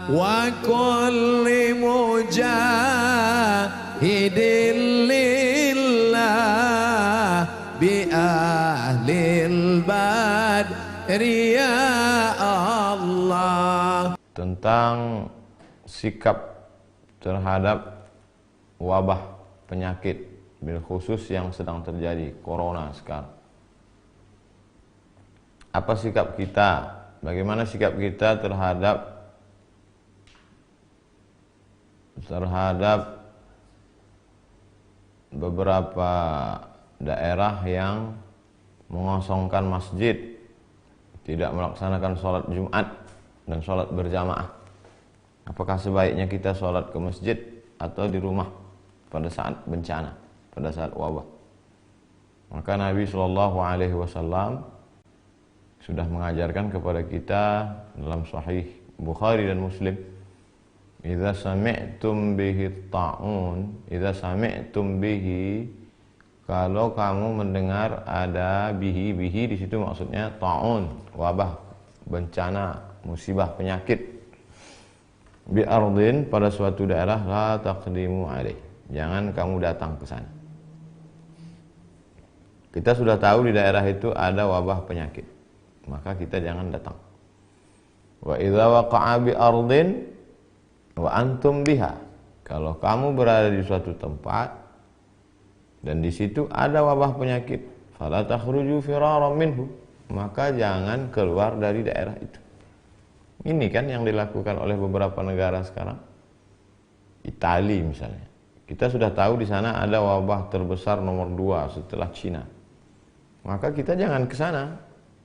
وكل مجاهد لله بأهل البدر يا الله. Tentang sikap terhadap wabah penyakit bil khusus yang sedang terjadi, corona sekarang. Apa sikap kita? Bagaimana sikap kita terhadap beberapa daerah yang mengosongkan masjid, tidak melaksanakan sholat Jumat dan sholat berjamaah? Apakah sebaiknya kita sholat ke masjid atau di rumah pada saat bencana, pada saat wabah? Maka Nabi SAW sudah mengajarkan kepada kita dalam Sahih Bukhari dan Muslim, idza sami'tum bihi ta'un, idza sami'tum bihi, kalau kamu mendengar ada bihi di situ maksudnya ta'un, wabah, bencana, musibah, penyakit, bi ardin, pada suatu daerah, la taqdimu alaih, jangan kamu datang ke sana. Kita sudah tahu di daerah itu ada wabah penyakit, maka kita jangan datang. Wa idza waqa'a bi ardin wa antum biha, kalau kamu berada di suatu tempat dan di situ ada wabah penyakit, fala takhruju firaran minhu, maka jangan keluar dari daerah itu. Ini kan yang dilakukan oleh beberapa negara sekarang. Italia misalnya, kita sudah tahu di sana ada wabah terbesar nomor 2 setelah Cina, maka kita jangan ke sana,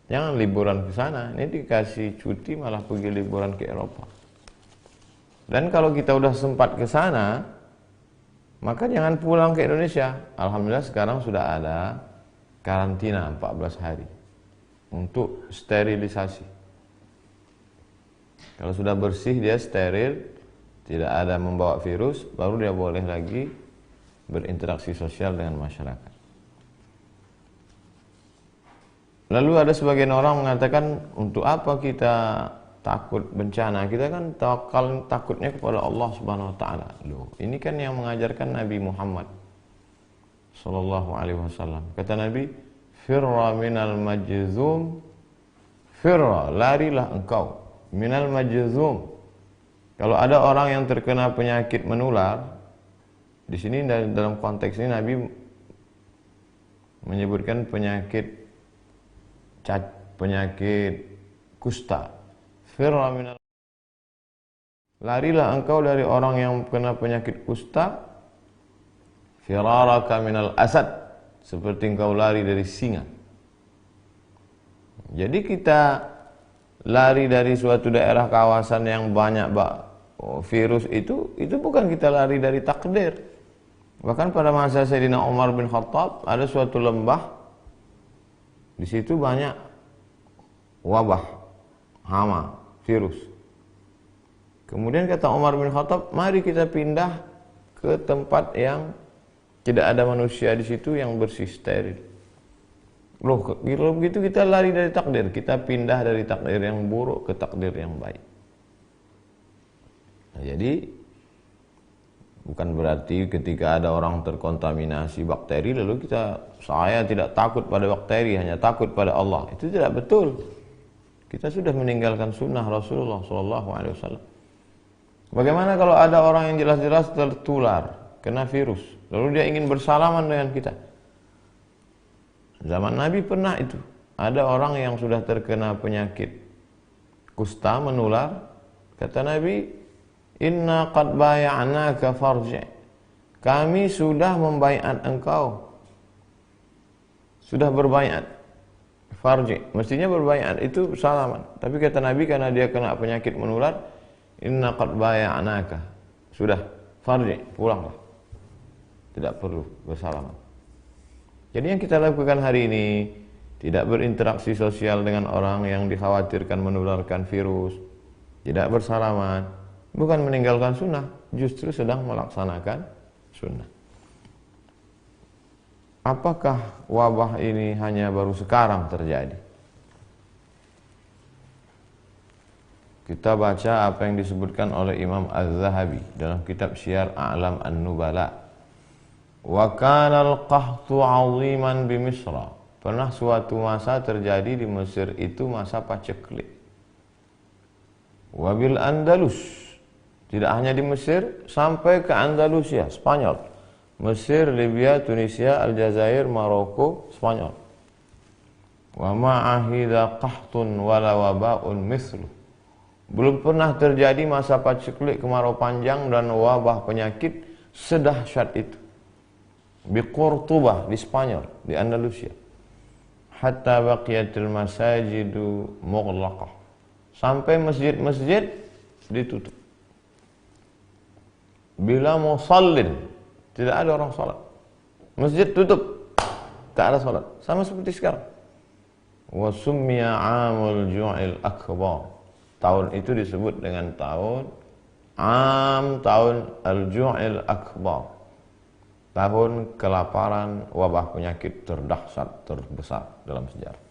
jangan liburan ke sana. Ini dikasih cuti malah pergi liburan ke Eropa. Dan kalau kita udah sempat ke sana, maka jangan pulang ke Indonesia. Alhamdulillah sekarang sudah ada karantina 14 hari untuk sterilisasi. Kalau sudah bersih, dia steril, tidak ada membawa virus, baru dia boleh lagi berinteraksi sosial dengan masyarakat. Lalu ada sebagian orang mengatakan, untuk apa kita takut bencana? Kita kan tawakal, takutnya kepada Allah Subhanahu wa taala. Loh, ini kan yang mengajarkan Nabi Muhammad sallallahu alaihi wasallam. Kata Nabi, firra minal majzum, firra, larilah engkau, minal majzum. Kalau ada orang yang terkena penyakit menular, di sini dalam konteks ini Nabi menyebutkan penyakit kusta. Firra minal, larilah engkau dari orang yang kena penyakit kusta, firaraka minal asad, seperti engkau lari dari singa. Jadi kita lari dari suatu daerah kawasan yang banyak virus itu bukan kita lari dari takdir. Bahkan pada masa Sayyidina Umar bin Khattab ada suatu lembah, di situ banyak wabah, hama, virus. Kemudian kata Umar bin Khattab, mari kita pindah ke tempat yang tidak ada manusia di situ, yang bersih, steril. Loh, kalau begitu kita lari dari takdir, kita pindah dari takdir yang buruk ke takdir yang baik. Nah, jadi bukan berarti ketika ada orang terkontaminasi bakteri lalu saya tidak takut pada bakteri, hanya takut pada Allah. Itu tidak betul. Kita sudah meninggalkan sunnah Rasulullah SAW. Bagaimana kalau ada orang yang jelas-jelas tertular, kena virus, lalu dia ingin bersalaman dengan kita? Zaman Nabi pernah itu. Ada orang yang sudah terkena penyakit kusta menular. Kata Nabi, inna qad bay'anaka farji'. Kami sudah membaiat engkau. Sudah berbaiat. Farji'. Mestinya berbaiat itu salaman. Tapi kata Nabi, karena dia kena penyakit menular, inna qad bay'anaka. Sudah, farji', pulanglah. Tidak perlu bersalaman. Jadi yang kita lakukan hari ini, tidak berinteraksi sosial dengan orang yang dikhawatirkan menularkan virus, tidak bersalaman, bukan meninggalkan sunnah, justru sedang melaksanakan sunnah. Apakah wabah ini hanya baru sekarang terjadi? kita baca apa yang disebutkan oleh Imam Az-Zahabi dalam kitab Syiar A'lam An-Nubala. Wa kana al-qahtu 'aziman bi Misra. Pernah suatu masa terjadi di Mesir itu masa paceklik. Wa bil Andalus. Tidak hanya di Mesir, sampai ke Andalusia, Spanyol. Mesir, Libya, Tunisia, Aljazair, Maroko, Spanyol. Wa ma'ahida qahtun wala waba'un mithlu. Belum pernah terjadi masa paceklik, kemarau panjang dan wabah penyakit sedahsyat itu. Di Cordoba, di Spanyol, di Andalusia. Hatta baqiyatil masajidu mughlaqah. Sampai masjid-masjid ditutup. Bila musallin, tidak ada orang salat. Masjid tutup, tak ada salat. Sama seperti sekarang. Wa summiya 'amul ju'il akbar. Tahun itu disebut dengan tahun al-ju'il akbar. Tahun kelaparan, wabah penyakit terdahsyat, terbesar dalam sejarah.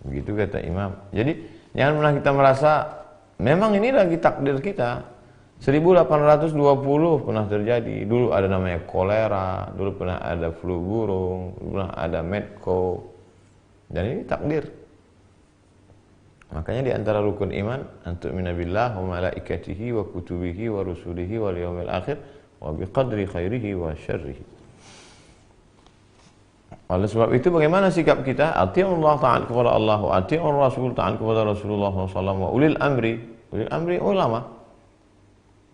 Begitu kata Imam. Jadi jangan pernah kita merasa memang ini lagi takdir kita. 1820 pernah terjadi. Dulu ada namanya kolera, dulu pernah ada flu burung, dulu pernah ada medco. Dan ini takdir. Makanya di antara rukun iman antu'mina billah wa malaikatihi wa kutubihi wa rusulihi wal yawmil akhir wa biqadri khairihi wa syarrihi. Oleh sebab itu bagaimana sikap kita? Ati'ullah, ta'at kepada Allah, wa ati'ur rasul, ta'at kepada Rasulullah SAW, wa ulil amri ulama.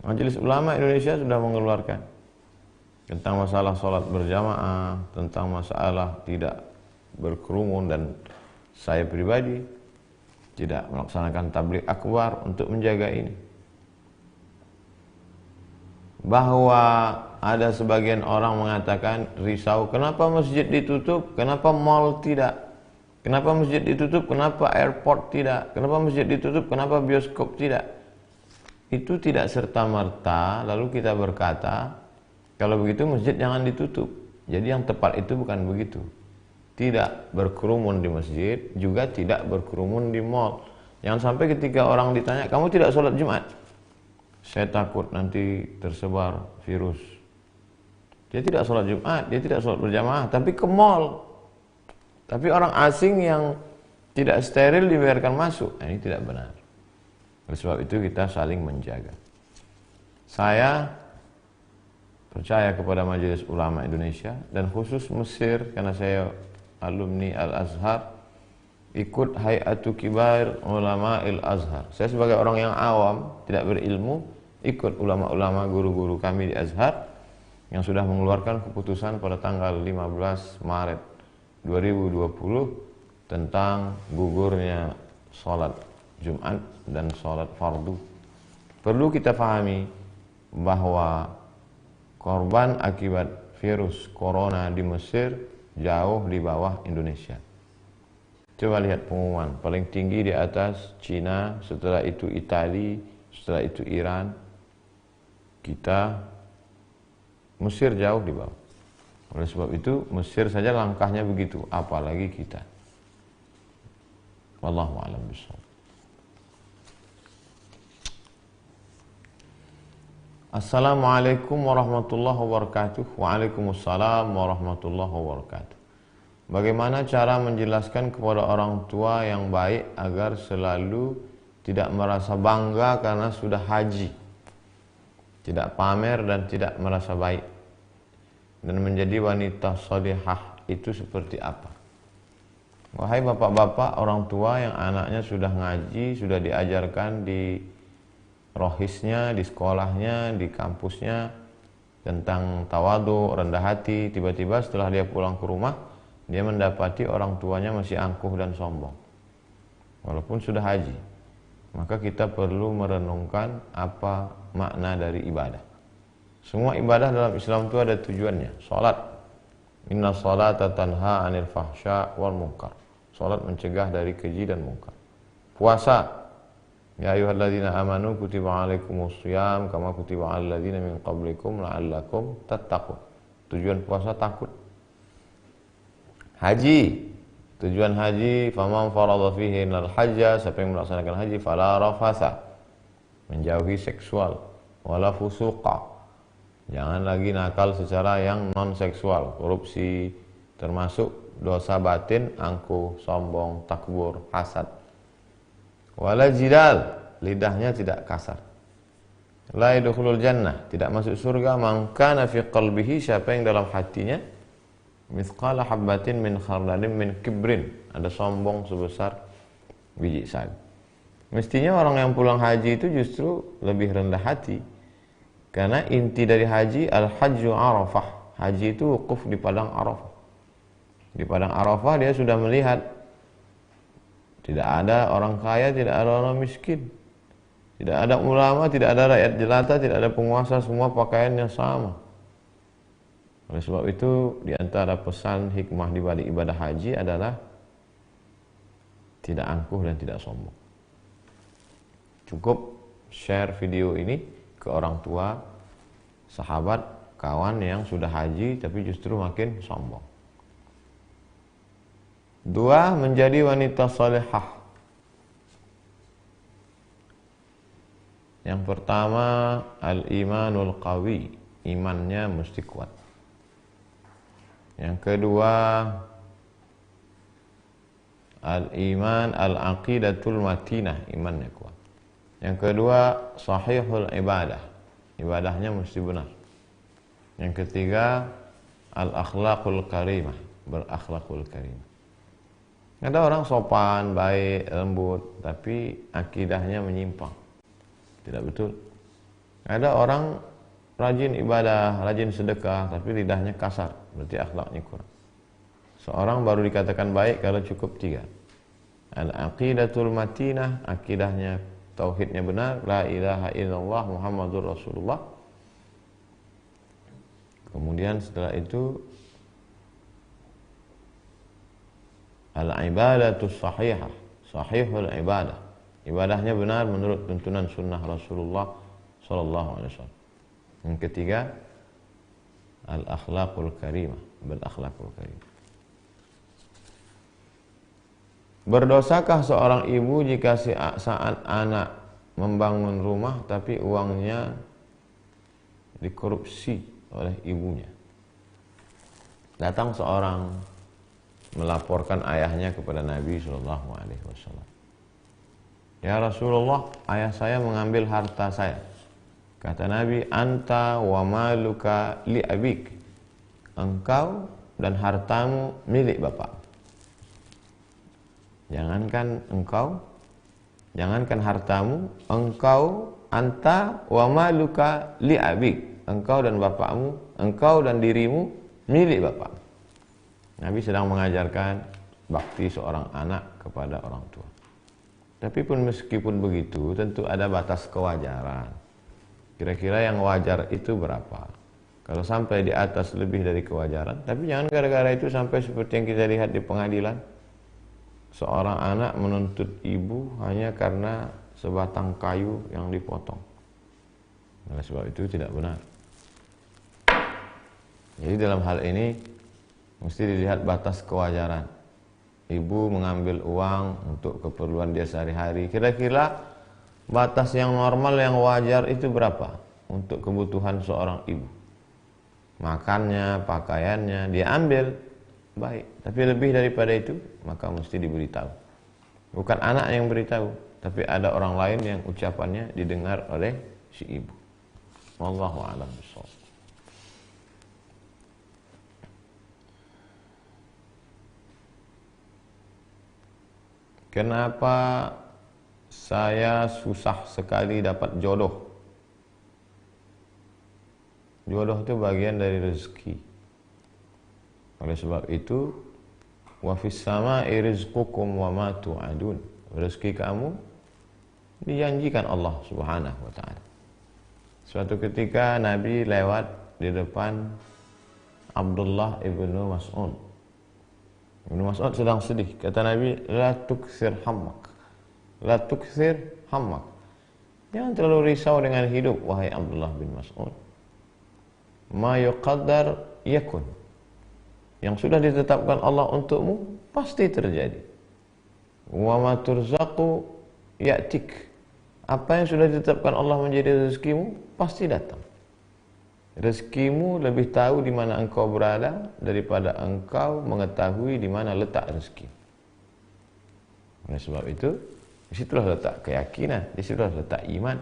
Majelis Ulama Indonesia sudah mengeluarkan tentang masalah salat berjamaah, tentang masalah tidak berkerumun, dan saya pribadi tidak melaksanakan tabligh akbar untuk menjaga ini. Bahwa ada sebagian orang mengatakan risau, kenapa masjid ditutup, kenapa mall tidak, kenapa masjid ditutup, kenapa airport tidak, kenapa masjid ditutup, kenapa bioskop tidak. Itu tidak serta-merta lalu kita berkata kalau begitu masjid jangan ditutup. Jadi yang tepat itu bukan begitu. Tidak berkerumun di masjid, juga tidak berkerumun di mall. Jangan sampai ketika orang ditanya, kamu tidak sholat Jumat? Saya takut nanti tersebar virus. Dia tidak sholat Jumat, dia tidak sholat berjamaah, tapi ke mall. Tapi orang asing yang tidak steril dibiarkan masuk. Nah, ini tidak benar. Oleh sebab itu kita saling menjaga. Saya percaya kepada Majelis Ulama Indonesia dan khusus Mesir, karena saya alumni Al-Azhar, ikut Hay'atu Kibar Ulama Al-Azhar. Saya sebagai orang yang awam, tidak berilmu, ikut ulama-ulama guru-guru kami di Azhar yang sudah mengeluarkan keputusan pada tanggal 15 Maret 2020 tentang gugurnya sholat Jumat dan sholat fardu. Perlu kita pahami bahwa korban akibat virus corona di Mesir jauh di bawah Indonesia. Coba lihat pengumuman, paling tinggi di atas Cina, setelah itu Italia, setelah itu Iran. Kita Mesir jauh di bawah. Oleh sebab itu Mesir saja langkahnya begitu, apalagi kita. Wallahu a'lam bishawab. Assalamualaikum warahmatullahi wabarakatuh. Waalaikumsalam warahmatullahi wabarakatuh. Bagaimana cara menjelaskan kepada orang tua yang baik agar selalu tidak merasa bangga karena sudah haji, tidak pamer dan tidak merasa baik, dan menjadi wanita sholihah itu seperti apa? Wahai bapak-bapak, orang tua yang anaknya sudah ngaji, sudah diajarkan di rohisnya, di sekolahnya, di kampusnya tentang tawadu, rendah hati, tiba-tiba setelah dia pulang ke rumah, dia mendapati orang tuanya masih angkuh dan sombong walaupun sudah haji. Maka kita perlu merenungkan apa makna dari ibadah. Semua ibadah dalam Islam itu ada tujuannya. Salat, inna salata tanha anil fahsya wal munkar. Salat mencegah dari keji dan munkar. Puasa, ya ayyuhalladzina amanu kutiba alaikumusiyam kama kutiba alal ladzina min qablikum la'allakum tattaqun. Tujuan puasa takut. Haji, Tujuan haji, faman faradha fihi al hajja, siapa yang melaksanakan haji fala rafasa, menjauhi seksual, wala fusuqa, jangan lagi nakal secara yang non seksual, korupsi, termasuk dosa batin, angkuh, sombong, takbur, hasad. Wala jidal, lidahnya tidak kasar. La yadkhulul jannah, tidak masuk surga man kana fi qalbihi, siapa yang dalam hatinya mithqala habbatin min khardalin min kibrin, ada sombong sebesar biji sawi. Mestinya orang yang pulang haji itu justru lebih rendah hati, karena inti dari haji al-hajju arafah, haji itu wukuf di padang Arafah. Di padang Arafah dia sudah melihat tidak ada orang kaya, tidak ada orang miskin, tidak ada ulama, tidak ada rakyat jelata, tidak ada penguasa, semua pakaiannya sama. Oleh sebab itu, di antara pesan hikmah di balik ibadah haji adalah tidak angkuh dan tidak sombong. Cukup share video ini ke orang tua, sahabat, kawan yang sudah haji tapi justru makin sombong. 2. Menjadi wanita salihah. Yang pertama, al-imanul qawi, imannya mesti kuat. Yang kedua, al-iman al-aqidatul matinah, imannya kuat. Yang kedua, sahihul ibadah, ibadahnya mesti benar. Yang ketiga, al-akhlaqul karimah, berakhlakul karimah. Ada orang sopan, baik, lembut, tapi akidahnya menyimpang, tidak betul. Ada orang rajin ibadah, rajin sedekah, tapi lidahnya kasar, berarti akhlaknya kurang. Seorang baru dikatakan baik kalau cukup 3. Al-aqidatul matinah, akidahnya, tauhidnya benar, la ilaha illallah Muhammadur Rasulullah. Kemudian setelah itu al-ibadatus sahihah, sahihul ibadah, ibadahnya benar menurut tuntunan sunnah Rasulullah sallallahu alaihi wasallam. Yang ketiga, al-akhlaqul karimah, berakhlakul karimah. Berdosakah seorang ibu jika saat anak membangun rumah tapi uangnya dikorupsi oleh ibunya? Datang seorang melaporkan ayahnya kepada Nabi SAW. Ya Rasulullah, ayah saya mengambil harta saya. Kata Nabi, anta wa maluka li abik, engkau dan hartamu milik bapak. Jangankan engkau, jangankan hartamu, engkau, anta wa maluka li abik, engkau dan bapakmu, engkau dan dirimu milik bapak. Nabi sedang mengajarkan bakti seorang anak kepada orang tua. Tapi pun meskipun begitu, tentu ada batas kewajaran. Kira-kira yang wajar itu berapa? Kalau sampai di atas lebih dari kewajaran, tapi jangan gara-gara itu sampai seperti yang kita lihat di pengadilan. Seorang anak menuntut ibu hanya karena sebatang kayu yang dipotong. Oleh sebab itu tidak benar. Jadi dalam hal ini mesti dilihat batas kewajaran. Ibu mengambil uang untuk keperluan dia sehari-hari. Kira-kira batas yang normal, yang wajar itu berapa untuk kebutuhan seorang ibu? Makannya, pakaiannya, dia ambil, baik. Tapi lebih daripada itu, maka mesti diberitahu. Bukan anak yang beritahu, tapi ada orang lain yang ucapannya didengar oleh si ibu. Wallahu a'lam bishawab. Kenapa saya susah sekali dapat jodoh? Jodoh itu bagian dari rezeki. Oleh sebab itu, wa fis sama'i rizqukum wa ma tu'adun. Rezeki kamu dijanjikan Allah Subhanahu wa taala. Suatu ketika Nabi lewat di depan Abdullah ibnu Mas'ud. Ibnu Mas'ud sedang sedih. Kata Nabi, la tukthir hammak. La tukthir hammak. Jangan terlalu risau dengan hidup, wahai Abdullah bin Mas'ud. Ma yuqaddar yakun. Yang sudah ditetapkan Allah untukmu, pasti terjadi. Wa ma turzaqu ya'tik. Apa yang sudah ditetapkan Allah menjadi rezekimu pasti datang. Rezekimu lebih tahu di mana engkau berada daripada engkau mengetahui di mana letak rezeki. Oleh sebab itu, di situlah letak keyakinan, di situlah letak iman.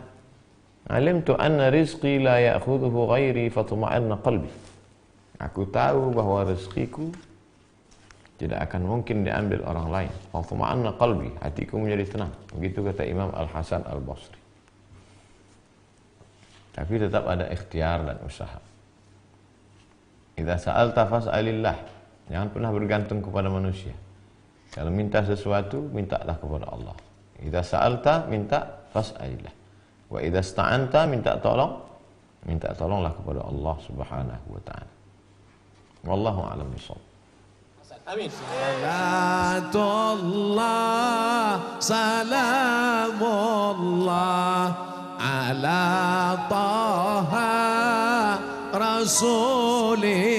Alimtu anna rizqi la ya'khudhuhu ghairi fatma'anna qalbi. Aku tahu bahwa rezekiku tidak akan mungkin diambil orang lain. Fatma'anna qalbi, hatiku menjadi tenang. Begitu kata Imam Al-Hasan Al-Basri. Tapi tetap ada ikhtiar dan usaha. Idza sa'alta fas'alillah. Jangan pernah bergantung kepada manusia. Kalau minta sesuatu, mintalah kepada Allah. Idza sa'alta, minta fas'alillah. Wa idza sta'anta, minta tolonglah kepada Allah Subhanahu wa taala. Wallahu a'lam bishawab. Amin. Salamullah ala taha rasulillah.